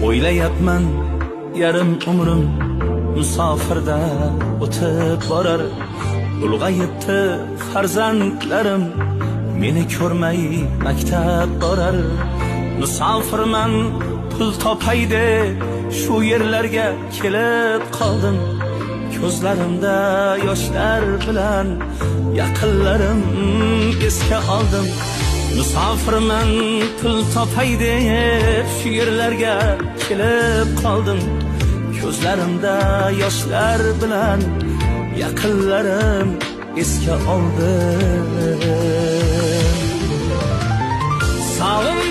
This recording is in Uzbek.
O'ylayapman yarim umrim musofirda o'tib borar. Ulg'ayibdi farzandlarim, meni ko'rmay maktab borar. Musofirman pul topay deb shu yerlarga kelib qoldim. Ko'zlarimda yoshlar bilan yaqinlarim esga oldim. Musofirman pul topay deb shu yerlarga kelib qoldim. Ko'zlarimda yoshlar bilan yaqinlarim esga oldim. Sog'im